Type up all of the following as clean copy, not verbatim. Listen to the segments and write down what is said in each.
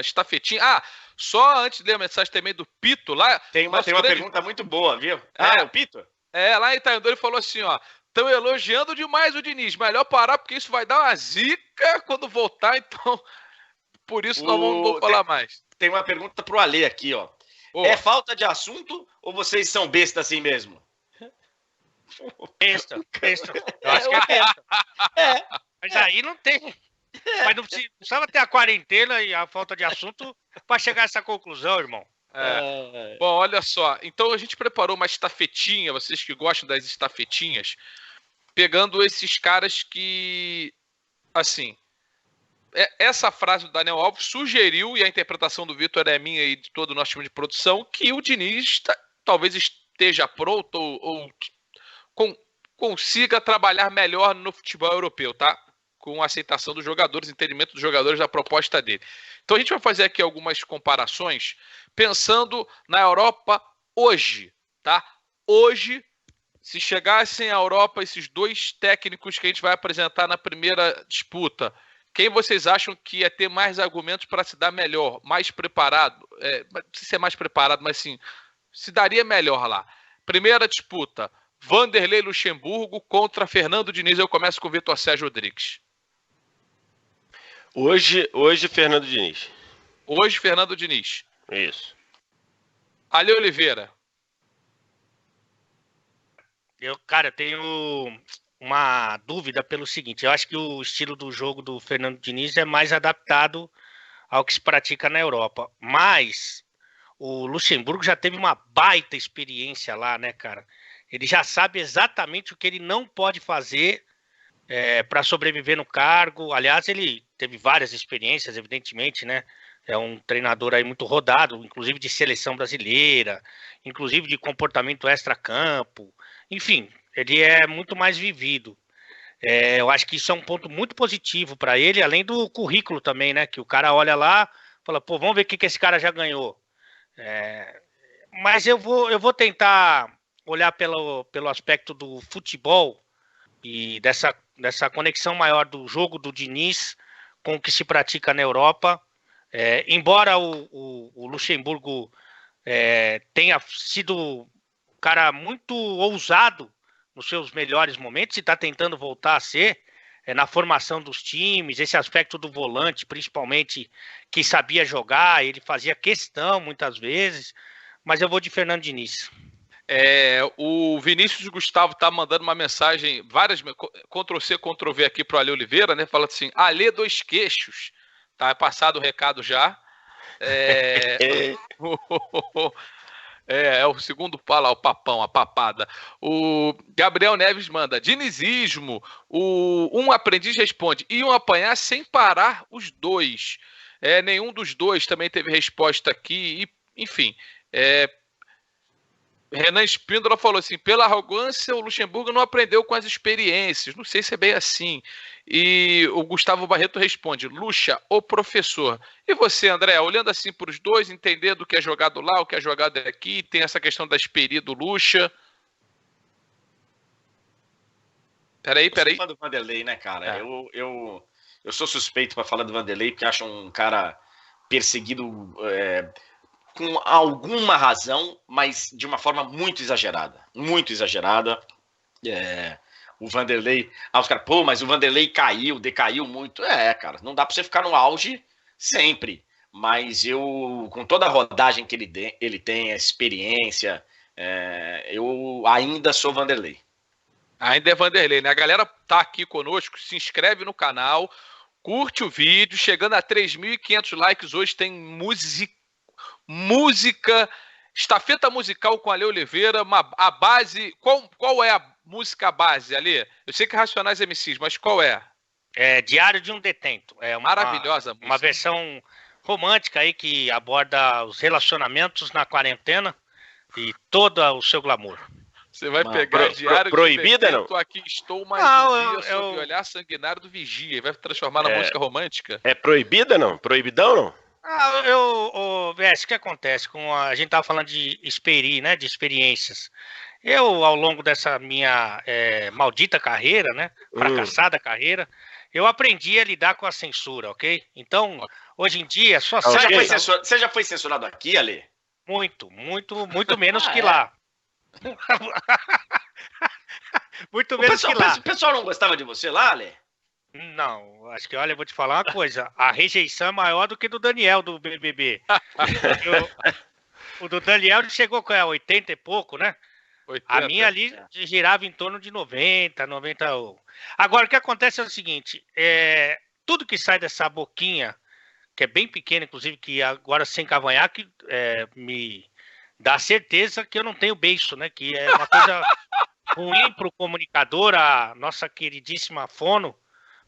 estafetinha. Ah, só antes de ler a mensagem também do Pito lá. Tem uma pergunta muito boa, viu? O Pito? Lá em Itaiandu ele falou assim, ó. Estão elogiando demais o Diniz. Melhor parar, porque isso vai dar uma zica quando voltar, então. Por isso nós não vamos falar mais. Tem uma pergunta pro Alê aqui, ó. É falta de assunto ou vocês são besta assim mesmo? Besta. Eu acho que é besta. Mas aí não tem. Mas não precisava ter a quarentena e a falta de assunto para chegar a essa conclusão, irmão. Bom, olha só. Então a gente preparou uma estafetinha, vocês que gostam das estafetinhas, pegando esses caras que, assim, essa frase do Daniel Alves sugeriu, e a interpretação do Vitor é minha e de todo o nosso time de produção, que o Diniz talvez esteja pronto ou consiga trabalhar melhor no futebol europeu, tá? Com a aceitação dos jogadores, entendimento dos jogadores da proposta dele. Então a gente vai fazer aqui algumas comparações pensando na Europa hoje, tá? Hoje, se chegassem à Europa esses dois técnicos que a gente vai apresentar na primeira disputa, quem vocês acham que ia ter mais argumentos para se dar melhor, mais preparado? Não sei se é mais preparado, mas sim, se daria melhor lá. Primeira disputa, Vanderlei Luxemburgo contra Fernando Diniz. Eu começo com o Vitor Sérgio Rodrigues. Hoje Fernando Diniz. Hoje, Fernando Diniz. Isso. Ale Oliveira. Eu tenho uma dúvida pelo seguinte. Eu acho que o estilo do jogo do Fernando Diniz é mais adaptado ao que se pratica na Europa. Mas o Luxemburgo já teve uma baita experiência lá, né, cara? Ele já sabe exatamente o que ele não pode fazer para sobreviver no cargo. Aliás, ele teve várias experiências, evidentemente, né? É um treinador aí muito rodado, inclusive de seleção brasileira, inclusive de comportamento extra-campo. Enfim, ele é muito mais vivido. Eu acho que isso é um ponto muito positivo para ele, além do currículo também, né? Que o cara olha lá e fala, pô, vamos ver o que esse cara já ganhou. Mas eu vou tentar olhar pelo aspecto do futebol e dessa conexão maior do jogo do Diniz com o que se pratica na Europa. Embora o Luxemburgo tenha sido um cara muito ousado nos seus melhores momentos e está tentando voltar a ser na formação dos times, esse aspecto do volante, principalmente, que sabia jogar, ele fazia questão muitas vezes, mas eu vou de Fernando Diniz. O Vinícius Gustavo tá mandando uma mensagem, várias, Ctrl-C, Ctrl-V aqui pro Ale Oliveira, né? Falando assim, Ale dois queixos. Tá passado o recado já. É o segundo pala, o papão, a papada. O Gabriel Neves manda, dinizismo. Um aprendiz responde, iam apanhar sem parar os dois. Nenhum dos dois também teve resposta aqui. Enfim, Renan Espíndola falou assim, pela arrogância o Luxemburgo não aprendeu com as experiências. Não sei se é bem assim. E o Gustavo Barreto responde, Luxa, o professor. E você, André, olhando assim para os dois, entendendo o que é jogado lá, o que é jogado aqui, tem essa questão da experiência do Luxa. Peraí. Eu sou fã do Vanderlei, né, cara? Eu sou suspeito para falar do Vanderlei, porque acho um cara perseguido com alguma razão, mas de uma forma muito exagerada. Muito exagerada. O Vanderlei... os caras, pô, mas o Vanderlei decaiu muito. Cara, não dá pra você ficar no auge sempre. Mas com toda a rodagem que ele tem, a experiência, eu ainda sou Vanderlei. Ainda é Vanderlei, né? A galera tá aqui conosco, se inscreve no canal, curte o vídeo, chegando a 3.500 likes hoje, tem música, estafeta musical com Ale Oliveira, a base, qual é a música base, Ale? Eu sei que é Racionais MCs, mas qual é? Diário de um Detento. É maravilhosa música. Uma versão romântica aí que aborda os relacionamentos na quarentena e todo o seu glamour. Você vai pegar Diário proibida, de um Detento, não? Aqui estou mais um dia sob o olhar sanguinário do vigia e vai transformar na música romântica? É proibida, não? Proibidão, não? O que acontece? A gente estava falando de né, de experiências. Eu, ao longo dessa minha maldita carreira, né, fracassada carreira, eu aprendi a lidar com a censura, ok? Então, hoje em dia, só Você sai... você já foi censurado aqui, Ale? Muito menos que lá. Muito menos que lá. O pessoal não gostava de você lá, Ale? Não, acho que, olha, eu vou te falar uma coisa. A rejeição é maior do que do Daniel, do BBB. O do Daniel chegou com 80 e pouco, né? 80, a minha ali girava em torno de 90. Agora, o que acontece é o seguinte, tudo que sai dessa boquinha, que é bem pequena, inclusive, que agora sem cavanhaque, me dá certeza que eu não tenho beiço, né? Que é uma coisa ruim para o comunicador, a nossa queridíssima Fono,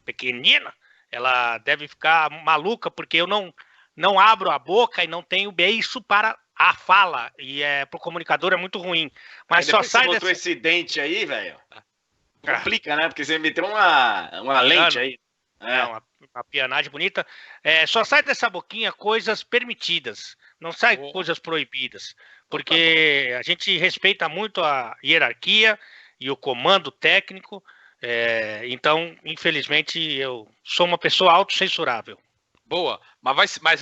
pequenina, ela deve ficar maluca, porque eu não abro a boca e não tenho beiço para a fala, e pro comunicador é muito ruim. Mas só sai dessa... esse dente aí, velho. Complica, né? Porque você meteu uma lente aí. Uma pianagem bonita. Só sai dessa boquinha coisas permitidas, não sai coisas proibidas, porque a gente respeita muito a hierarquia e o comando técnico. Então, infelizmente, eu sou uma pessoa autocensurável. Boa, mas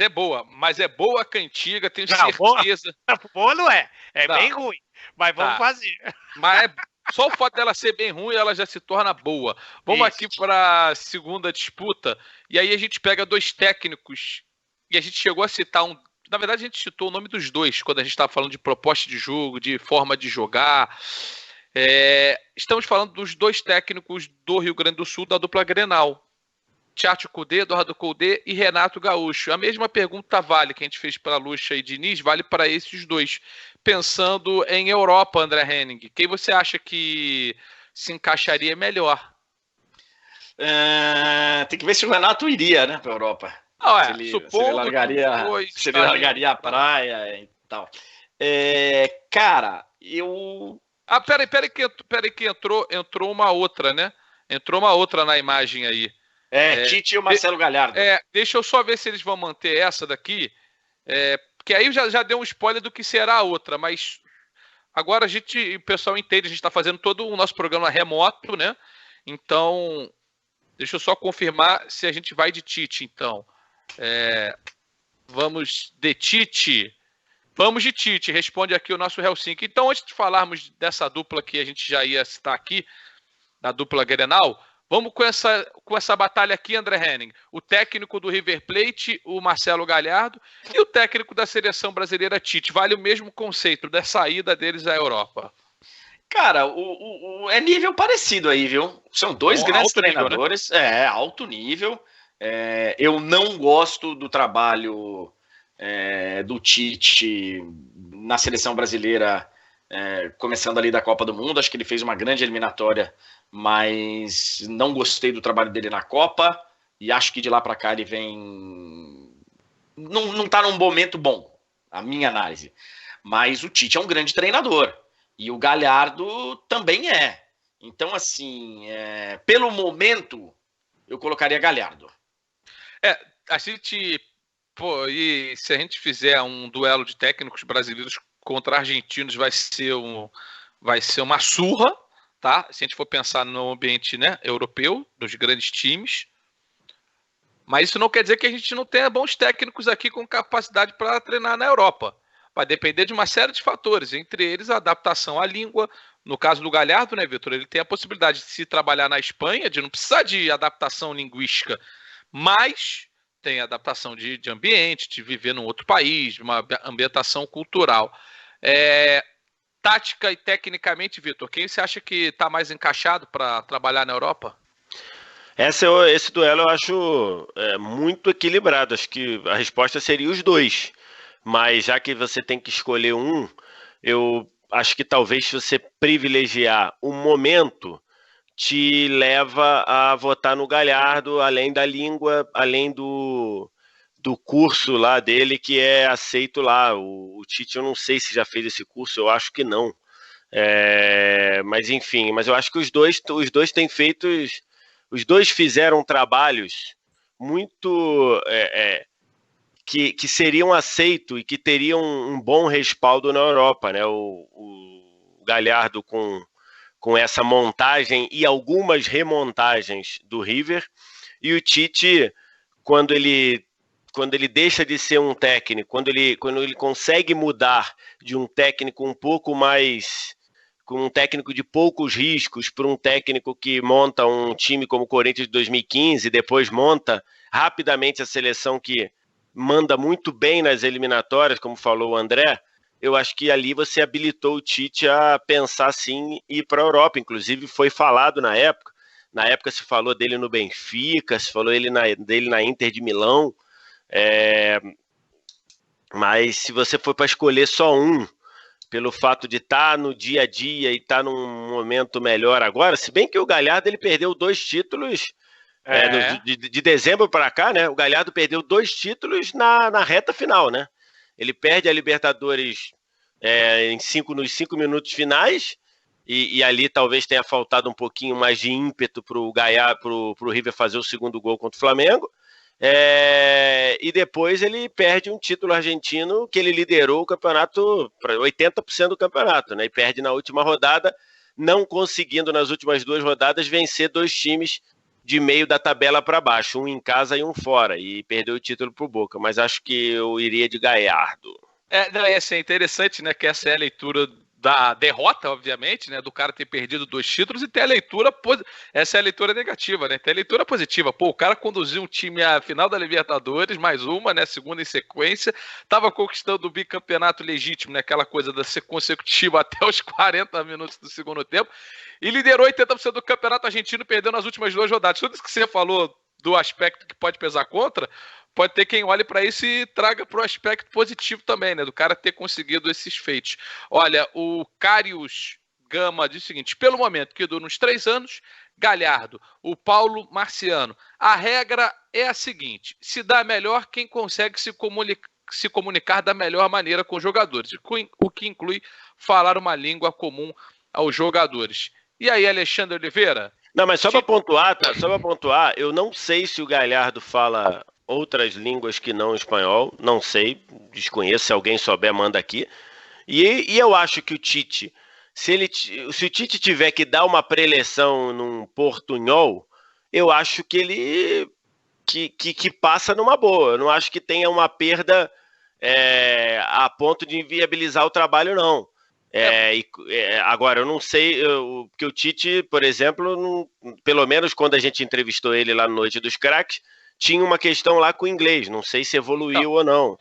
é boa cantiga, tenho certeza. Boa não é, bem ruim, mas vamos fazer. Mas só o fato dela ser bem ruim, ela já se torna boa. Vamos aqui para a segunda disputa, e aí a gente pega dois técnicos, e a gente chegou a citar na verdade a gente citou o nome dos dois, quando a gente estava falando de proposta de jogo, de forma de jogar. Estamos falando dos dois técnicos do Rio Grande do Sul, da dupla Grenal. Tchatcho Kudê, Eduardo Kudê e Renato Gaúcho. A mesma pergunta vale que a gente fez para Lucha e Diniz, vale para esses dois. Pensando em Europa, André Henning, quem você acha que se encaixaria melhor? Tem que ver se o Renato iria, né, para a Europa. Se ele largaria a praia e tal. Cara, eu... Peraí que entrou uma outra, né? Entrou uma outra na imagem aí. Tite e o Marcelo Galhardo. Deixa eu só ver se eles vão manter essa daqui. Porque aí já deu um spoiler do que será a outra, mas agora o pessoal entende, a gente está fazendo todo o nosso programa remoto, né? Então, deixa eu só confirmar se a gente vai de Tite, então. Vamos de Tite. Vamos de Tite, responde aqui o nosso Helsinki. Então, antes de falarmos dessa dupla que a gente já ia citar aqui, da dupla Grenal, vamos com essa batalha aqui, André Henning. O técnico do River Plate, o Marcelo Galhardo, e o técnico da seleção brasileira, Tite. Vale o mesmo conceito da saída deles à Europa? Cara, é nível parecido aí, viu? São dois grandes treinadores. Nível, né? Alto nível. Eu não gosto do trabalho do Tite na seleção brasileira, começando ali da Copa do Mundo. Acho que ele fez uma grande eliminatória, mas não gostei do trabalho dele na Copa, e acho que de lá para cá ele vem... Não tá num momento bom, a minha análise. Mas o Tite é um grande treinador, e o Galhardo também é. Então, assim, pelo momento, eu colocaria Galhardo. A gente... e se a gente fizer um duelo de técnicos brasileiros contra argentinos, vai ser uma surra, tá? Se a gente for pensar no ambiente, né, europeu, dos grandes times. Mas isso não quer dizer que a gente não tenha bons técnicos aqui com capacidade para treinar na Europa. Vai depender de uma série de fatores, entre eles a adaptação à língua. No caso do Galhardo, né, Vitor, ele tem a possibilidade de se trabalhar na Espanha, de não precisar de adaptação linguística, mas tem adaptação de ambiente, de viver num outro país, uma ambientação cultural. Tática e tecnicamente, Vitor, quem você acha que está mais encaixado para trabalhar na Europa? Esse duelo eu acho muito equilibrado. Acho que a resposta seria os dois. Mas já que você tem que escolher um, eu acho que talvez se você privilegiar o momento, te leva a votar no Galhardo, além da língua, além do curso lá dele, que é aceito lá. O Tite, eu não sei se já fez esse curso, eu acho que não. Mas enfim, mas eu acho que os dois têm feito, os dois fizeram trabalhos muito que seriam aceitos e que teriam um bom respaldo na Europa, né? O Galhardo com essa montagem e algumas remontagens do River, E o Tite, quando ele deixa de ser um técnico, quando ele consegue mudar de um técnico um pouco mais, com um técnico de poucos riscos, para um técnico que monta um time como o Corinthians de 2015, depois monta rapidamente a seleção que manda muito bem nas eliminatórias, como falou o André, eu acho que ali você habilitou o Tite a pensar sim e ir para a Europa. Inclusive foi falado na época se falou dele no Benfica, se falou dele na Inter de Milão, mas se você for para escolher só um, pelo fato de estar no dia a dia e estar num momento melhor agora, se bem que o Galhardo ele perdeu 2 títulos de dezembro para cá, né? O Galhardo perdeu 2 títulos na reta final, né? Ele perde a Libertadores nos 5 minutos finais e ali talvez tenha faltado um pouquinho mais de ímpeto para o River fazer o segundo gol contra o Flamengo. E depois ele perde um título argentino que ele liderou o campeonato para 80% do campeonato, né? E perde na última rodada, não conseguindo nas últimas 2 rodadas vencer 2 times de meio da tabela para baixo, um em casa e um fora, e perdeu o título pro Boca, mas acho que eu iria de Gallardo. É interessante, né, que essa é a leitura da derrota, obviamente, né, do cara ter perdido 2 títulos, e tem a leitura, essa é a leitura negativa, né, tem a leitura positiva, o cara conduziu um time à final da Libertadores, mais uma, né, segunda em sequência, tava conquistando o bicampeonato legítimo, né, aquela coisa de ser consecutivo até os 40 minutos do segundo tempo, e liderou 80% do campeonato argentino, perdendo nas últimas 2 rodadas. Tudo isso que você falou do aspecto que pode pesar contra, pode ter quem olhe para isso e traga para o aspecto positivo também, né? Do cara ter conseguido esses feitos. Olha, o Carius Gama diz o seguinte: pelo momento que dura uns 3 anos, Galhardo, o Paulo Marciano. A regra é a seguinte: se dá melhor quem consegue se comunicar da melhor maneira com os jogadores, o que inclui falar uma língua comum aos jogadores. E aí, Alexandre Oliveira? Não, mas só para pontuar, eu não sei se o Galhardo fala outras línguas que não espanhol, não sei, desconheço, se alguém souber, manda aqui. E eu acho que o Tite, se o Tite tiver que dar uma preleção num portunhol, eu acho que ele que passa numa boa. Eu não acho que tenha uma perda a ponto de inviabilizar o trabalho, não. Agora, eu não sei, porque o Tite, por exemplo, pelo menos quando a gente entrevistou ele lá no Noite dos Craques, tinha uma questão lá com o inglês, não sei se evoluiu ou não.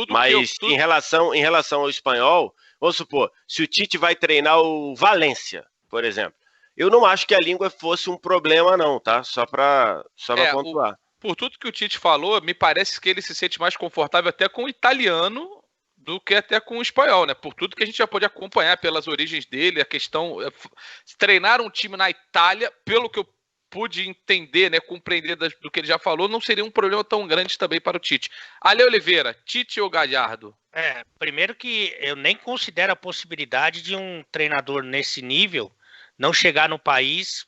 Mas em relação ao espanhol, vamos supor, se o Tite vai treinar o Valência, por exemplo, eu não acho que a língua fosse um problema não, tá? Só para pontuar. Por tudo que o Tite falou, me parece que ele se sente mais confortável até com o italiano do que até com o espanhol, né? Por tudo que a gente já pode acompanhar pelas origens dele, a questão... Treinar um time na Itália, pelo que eu pude entender, né, compreender do que ele já falou, não seria um problema tão grande também para o Tite. Ale Oliveira, Tite ou Galhardo? Primeiro que eu nem considero a possibilidade de um treinador nesse nível não chegar no país,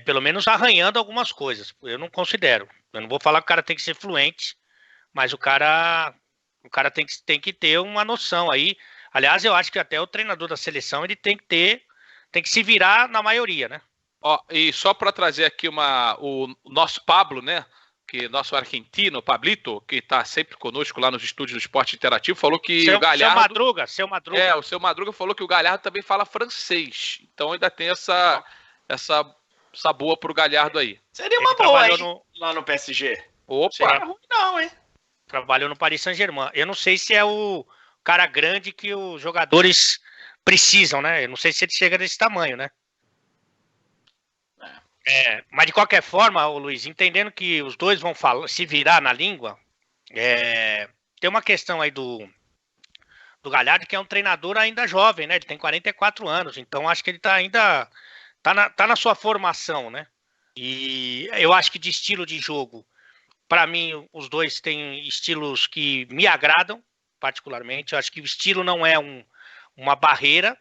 pelo menos arranhando algumas coisas. Eu não considero. Eu não vou falar que o cara tem que ser fluente, mas o cara tem que ter uma noção aí. Aliás, eu acho que até o treinador da seleção ele tem que se virar na maioria, né? E só para trazer aqui o nosso Pablo, né? Nosso argentino, Pablito, que está sempre conosco lá nos estúdios do Esporte Interativo, falou que o Galhardo... Seu Madruga. O seu Madruga falou que o Galhardo também fala francês. Então ainda tem essa boa pro Galhardo aí. Seria uma boa, hein? Lá no PSG. Opa! Seria ruim não, hein? Trabalhou no Paris Saint-Germain. Eu não sei se é o cara grande que os jogadores precisam, né? Eu não sei se ele chega desse tamanho, né? Mas de qualquer forma, Luiz, entendendo que os dois vão se virar na língua, tem uma questão aí do Galhardo, que é um treinador ainda jovem, né? Ele tem 44 anos, então acho que ele ainda tá na sua formação, né? E eu acho que de estilo de jogo, para mim, os dois têm estilos que me agradam, particularmente. Eu acho que o estilo não é uma barreira.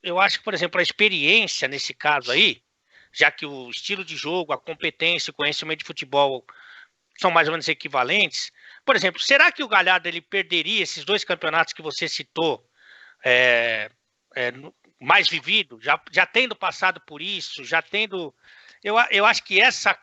Eu acho que, por exemplo, a experiência nesse caso aí, já que o estilo de jogo, a competência, o conhecimento de futebol são mais ou menos equivalentes. Por exemplo, será que o Galhardo ele perderia esses 2 campeonatos que você citou mais vivido, já tendo passado por isso, já tendo... Eu acho que essa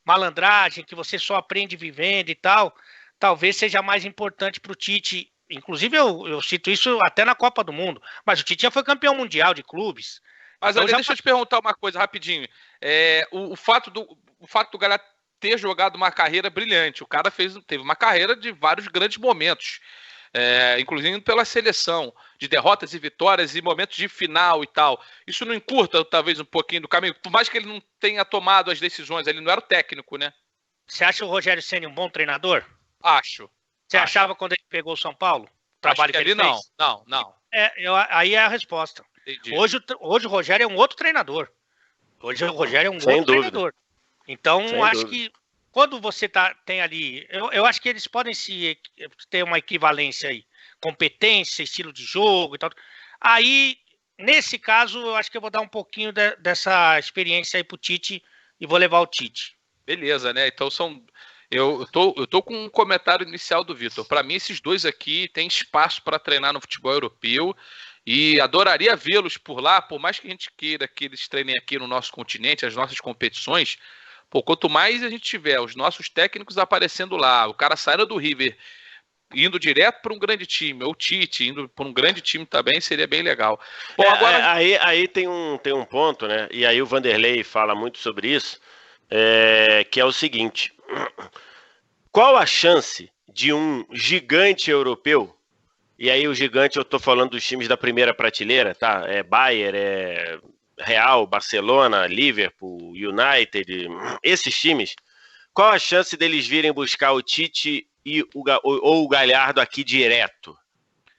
malandragem que você só aprende vivendo e tal, talvez seja mais importante para o Tite. Inclusive, eu cito isso até na Copa do Mundo, mas o Tite já foi campeão mundial de clubes. Mas Então, deixa eu te perguntar uma coisa rapidinho. O fato do Galhardo ter jogado uma carreira brilhante, o cara teve uma carreira de vários grandes momentos, inclusive pela seleção, de derrotas e vitórias e momentos de final e tal. Isso não encurta, talvez, um pouquinho do caminho? Por mais que ele não tenha tomado as decisões, ele não era o técnico, né? Você acha o Rogério Ceni um bom treinador? Acho. Você achava quando ele pegou o São Paulo? O trabalho que ele fez? Não. Aí é a resposta. Entendi. Hoje o Rogério é um outro treinador. Hoje o Rogério é um Sem outro dúvida. treinador. Então, Sem acho dúvida. que quando você tem ali... Eu acho que eles podem ter uma equivalência aí. Competência, estilo de jogo e tal. Aí, nesse caso, eu acho que eu vou dar um pouquinho dessa experiência aí pro Tite e vou levar o Tite. Beleza, né? Então eu tô com um comentário inicial do Vitor. Para mim, esses dois aqui têm espaço para treinar no futebol europeu e adoraria vê-los por lá, por mais que a gente queira que eles treinem aqui no nosso continente, as nossas competições. Pô, quanto mais a gente tiver os nossos técnicos aparecendo lá, o cara saindo do River, indo direto para um grande time, ou o Tite indo para um grande time também, seria bem legal. Bom, agora... Aí tem um ponto, né? E aí o Vanderlei fala muito sobre isso, que é o seguinte: qual a chance de um gigante europeu, e aí o gigante eu tô falando dos times da primeira prateleira, tá? Bayern, Real, Barcelona, Liverpool, United, esses times, qual a chance deles virem buscar o Tite ou o Galhardo aqui direto?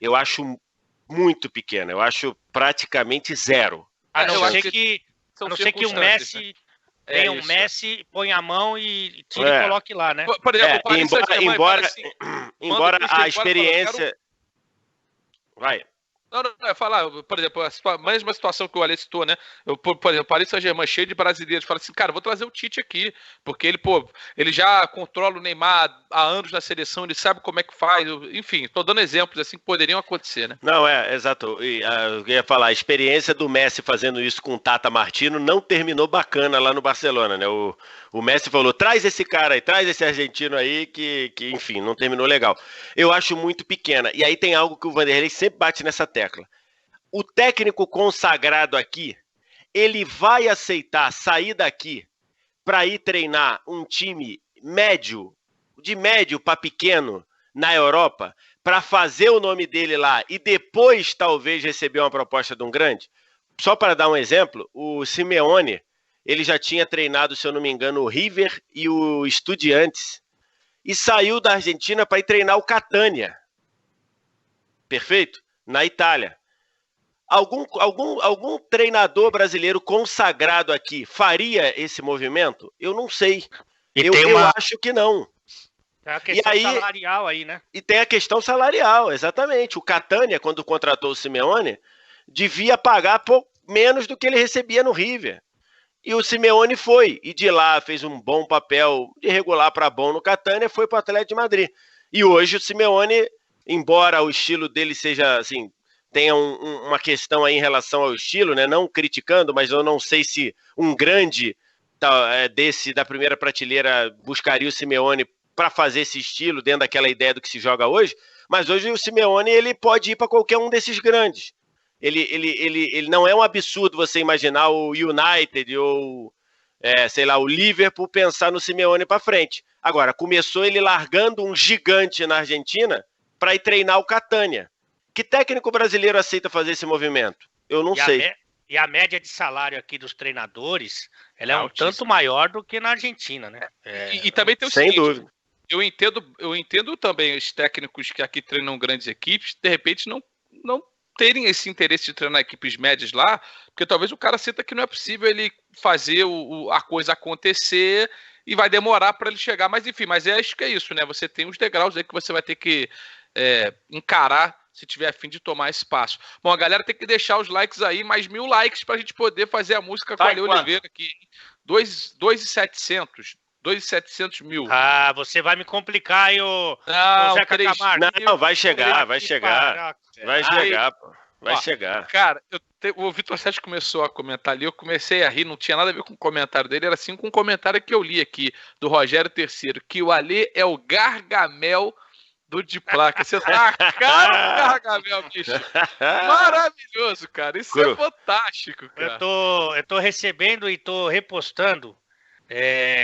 Eu acho muito pequeno, eu acho praticamente zero. A não eu acho ser que o circunstâncias, Messi né? tenha um Messi, põe a mão e tire e coloque lá, né? Por exemplo, o Paris Saint-Germain fala assim, embora manda o a Cristiano experiência... Vai. Não, é falar, por exemplo, a mesma situação que o Alex citou, né? Por exemplo, o Paris Saint-Germain cheio de brasileiros, fala assim, cara, vou trazer o Tite aqui, porque ele já controla o Neymar há anos na seleção, ele sabe como é que faz, enfim, tô dando exemplos assim que poderiam acontecer, né? Não, exato. Eu ia falar, a experiência do Messi fazendo isso com o Tata Martino não terminou bacana lá no Barcelona, né? O Messi falou, traz esse cara aí, traz esse argentino aí, que enfim, não terminou legal. Eu acho muito pequena. E aí tem algo que o Vanderlei sempre bate nessa tecla. O técnico consagrado aqui, ele vai aceitar sair daqui para ir treinar um time médio, de médio para pequeno, na Europa, para fazer o nome dele lá e depois talvez receber uma proposta de um grande? Só para dar um exemplo, o Simeone, ele já tinha treinado, se eu não me engano, o River e o Estudiantes e saiu da Argentina para ir treinar o Catania. Perfeito? Na Itália. Algum treinador brasileiro consagrado aqui faria esse movimento? Eu não sei. Eu acho que não. É a questão salarial aí, né? E tem a questão salarial, exatamente. O Catania, quando contratou o Simeone, devia pagar menos do que ele recebia no River. E o Simeone foi. E de lá fez um bom papel, de regular para bom no Catania, foi para o Atlético de Madrid. E hoje o Simeone, embora o estilo dele seja assim, tenha uma questão aí em relação ao estilo, né? Não criticando, mas eu não sei se um grande desse da primeira prateleira buscaria o Simeone para fazer esse estilo dentro daquela ideia do que se joga hoje, mas hoje o Simeone ele pode ir para qualquer um desses grandes. Ele não é um absurdo você imaginar o United ou, sei lá, o Liverpool pensar no Simeone para frente. Agora, começou ele largando um gigante na Argentina para ir treinar o Catania. Que técnico brasileiro aceita fazer esse movimento? Eu não sei. E a média de salário aqui dos treinadores, ela é um tanto maior do que na Argentina, né? E também tem o Sem seguinte, dúvida. Eu entendo também os técnicos que aqui treinam grandes equipes, de repente não terem esse interesse de treinar equipes médias lá, porque talvez o cara sinta que não é possível ele fazer a coisa acontecer e vai demorar para ele chegar, mas enfim, acho que é isso, né? Você tem os degraus aí que você vai ter que encarar se tiver a fim de tomar esse passo. Bom, a galera tem que deixar os likes aí, mais 1000 likes pra gente poder fazer a música com a Ale Oliveira aqui. 2.700. 2.700 mil. Ah, você vai me complicar aí, ô Zeca Camargo. Não, vai chegar. Vai chegar, pô. Vai chegar. Cara, o Vitor Sérgio começou a comentar ali, eu comecei a rir, não tinha nada a ver com o comentário dele, era assim com um comentário que eu li aqui, do Rogério Terceiro, que o Alê é o Gargamel do de placa. Você tá a cara do Gargamel, bicho. Maravilhoso, cara. Isso é fantástico, cara. Eu tô recebendo e tô repostando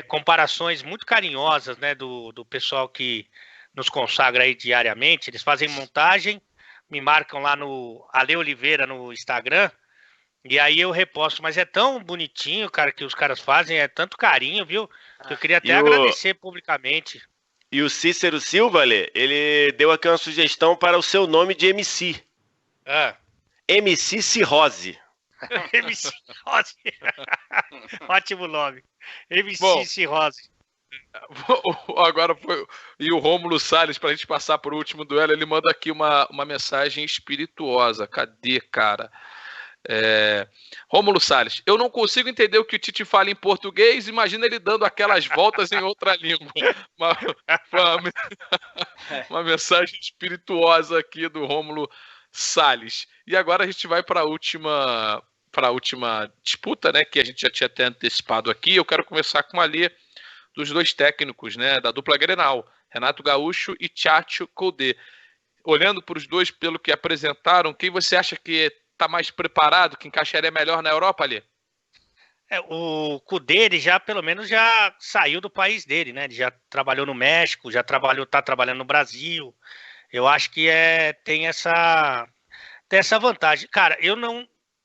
comparações muito carinhosas, né, do pessoal que nos consagra aí diariamente. Eles fazem montagem, me marcam lá no Ale Oliveira no Instagram, e aí eu reposto. Mas é tão bonitinho, cara, que os caras fazem, é tanto carinho, viu? Que eu queria até agradecer publicamente. E o Cícero Silva, ele deu aqui uma sugestão para o seu nome de MC. MC Cirrose. MC Cirrose. Ótimo nome. MC Cirrose. Agora foi. E o Rômulo Salles, pra gente passar por último duelo, ele manda aqui uma mensagem espirituosa. Cadê, cara? Rômulo Salles, eu não consigo entender o que o Tite fala em português, imagina ele dando aquelas voltas em outra língua. Uma mensagem espirituosa aqui do Rômulo Salles. E agora a gente vai para a última disputa, né, que a gente já tinha até antecipado aqui. Eu quero começar com a linha dos dois técnicos, né, da dupla Grenal, Renato Gaúcho e Tchatcho Koudet. Olhando para os dois pelo que apresentaram, quem você acha que está mais preparado, que encaixaria melhor na Europa ali? O Koudet, ele já, pelo menos, já saiu do país dele, né? Ele já trabalhou no México, tá trabalhando no Brasil. Eu acho que tem essa vantagem. Cara,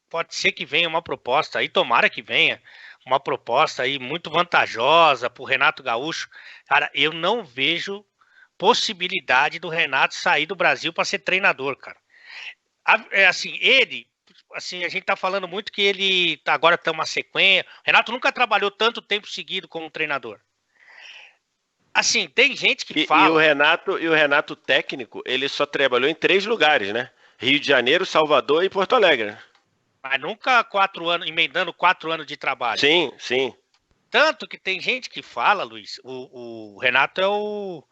pode ser que venha uma proposta aí, tomara que venha uma proposta aí muito vantajosa para o Renato Gaúcho. Cara, eu não vejo possibilidade do Renato sair do Brasil para ser treinador, cara. A gente tá falando muito que ele agora tá uma sequência. O Renato nunca trabalhou tanto tempo seguido como treinador. Assim, tem gente que fala... E o Renato técnico, ele só trabalhou em 3 lugares, né? Rio de Janeiro, Salvador e Porto Alegre. Mas nunca 4 anos, emendando 4 anos de trabalho. Sim, sim. Tanto que tem gente que fala, Luiz, o Renato é o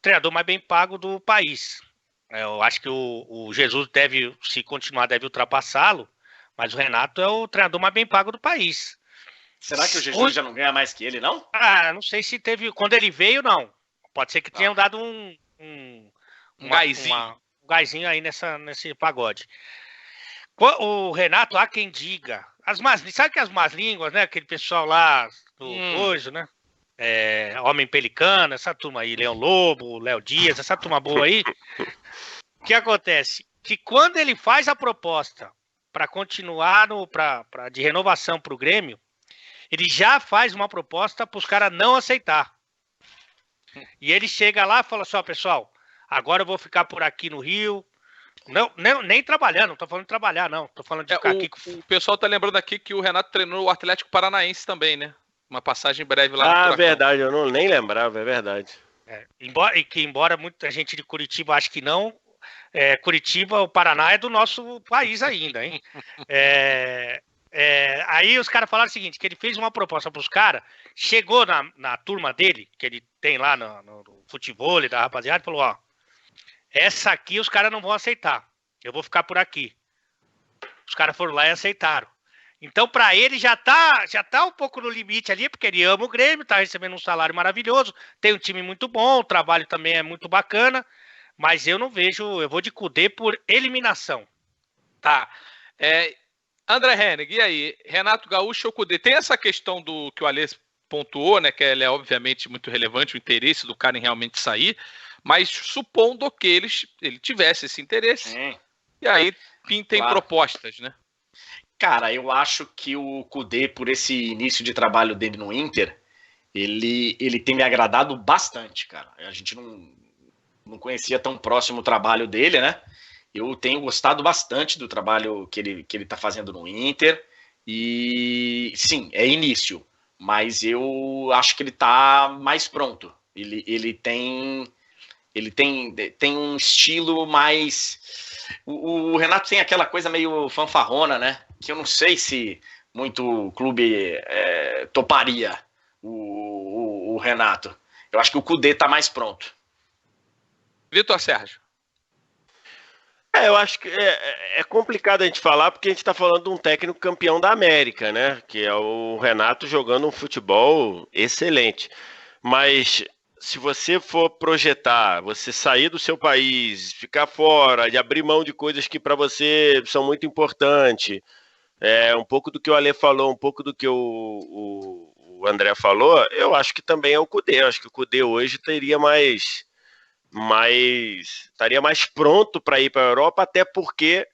treinador mais bem pago do país. Eu acho que o Jesus se continuar, deve ultrapassá-lo, mas o Renato é o treinador mais bem pago do país. Será que o Jesus já não ganha mais que ele, não? Não sei se teve. Quando ele veio, não. Pode ser que tenham dado um gásinho aí nesse pagode. O Renato, há quem diga. Sabe que as más línguas, né? Aquele pessoal lá do coisa, né? Homem Pelicano, essa turma aí, Leão Lobo, Léo Dias, essa turma boa aí. O que acontece? Que quando ele faz a proposta para continuar de renovação para o Grêmio, ele já faz uma proposta para os caras não aceitar. E ele chega lá e fala assim, pessoal, agora eu vou ficar por aqui no Rio. Não, nem trabalhando, não tô falando de trabalhar, não. Tô falando de ficar aqui. O pessoal tá lembrando aqui que o Renato treinou o Atlético Paranaense também, né? Uma passagem breve lá no Furacão. Verdade, eu nem lembrava, é verdade. Embora muita gente de Curitiba ache que não, Curitiba, o Paraná é do nosso país ainda, hein? Aí os caras falaram o seguinte, que ele fez uma proposta para os caras, chegou na turma dele, que ele tem lá no futebol da rapaziada, e falou, essa aqui os caras não vão aceitar, eu vou ficar por aqui. Os caras foram lá e aceitaram. Então, para ele, já tá um pouco no limite ali, porque ele ama o Grêmio, tá recebendo um salário maravilhoso, tem um time muito bom, o trabalho também é muito bacana, mas eu não vejo, eu vou de Koudet por eliminação. Tá. André Hennig, e aí? Renato Gaúcho ou Koudet? Tem essa questão do que o Alê pontuou, né, que ela é obviamente muito relevante, o interesse do cara em realmente sair, mas supondo que ele tivesse esse interesse, e aí pintem propostas, né? Cara, eu acho que o Koudet, por esse início de trabalho dele no Inter, ele tem me agradado bastante, cara. A gente não conhecia tão próximo o trabalho dele, né? Eu tenho gostado bastante do trabalho que ele tá fazendo no Inter. E sim, é início, mas eu acho que ele tá mais pronto. Ele tem um estilo mais... O Renato tem aquela coisa meio fanfarrona, né? Que eu não sei se muito clube toparia o Renato. Eu acho que o Koudet tá mais pronto. Vitor Sérgio. Eu acho que é complicado a gente falar, porque a gente está falando de um técnico campeão da América, né? Que é o Renato jogando um futebol excelente. Mas se você for projetar, você sair do seu país, ficar fora, de abrir mão de coisas que para você são muito importantes, um pouco do que o Ale falou, um pouco do que o André falou, eu acho que também é o Kudê. Eu acho que o Kudê hoje estaria mais pronto para ir para a Europa, até porque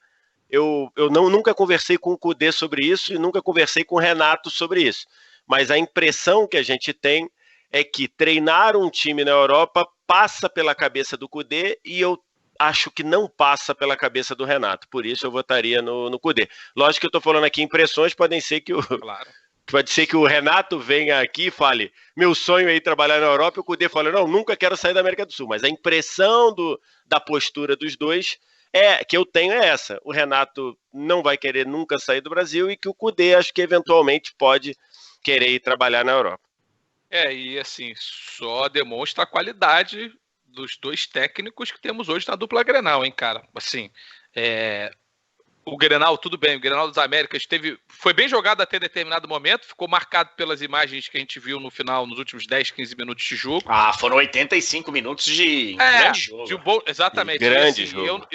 eu nunca conversei com o Kudê sobre isso e nunca conversei com o Renato sobre isso. Mas a impressão que a gente tem é que treinar um time na Europa passa pela cabeça do Kudê e eu acho que não passa pela cabeça do Renato. Por isso eu votaria no Kudê. Lógico que eu estou falando aqui impressões, podem ser que Claro. Pode ser que o Renato venha aqui e fale, meu sonho é ir trabalhar na Europa, e o Kudê fala, não, nunca quero sair da América do Sul. Mas a impressão da postura dos dois que eu tenho é essa. O Renato não vai querer nunca sair do Brasil e que o Kudê acho que eventualmente pode querer ir trabalhar na Europa. E assim, só demonstra a qualidade dos dois técnicos que temos hoje na dupla Grenal, hein, cara? Assim, o Grenal, tudo bem, o Grenal das Américas foi bem jogado até determinado momento, ficou marcado pelas imagens que a gente viu no final, nos últimos 10, 15 minutos de jogo. Foram 85 minutos de grande jogo. Exatamente. Grande jogo.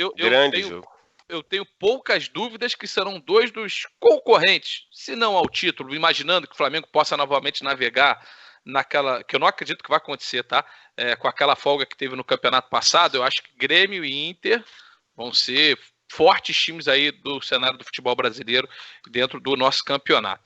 Eu tenho poucas dúvidas que serão dois dos concorrentes, se não ao título, imaginando que o Flamengo possa novamente navegar naquela, que eu não acredito que vai acontecer, tá? Com aquela folga que teve no campeonato passado, eu acho que Grêmio e Inter vão ser fortes times aí do cenário do futebol brasileiro dentro do nosso campeonato.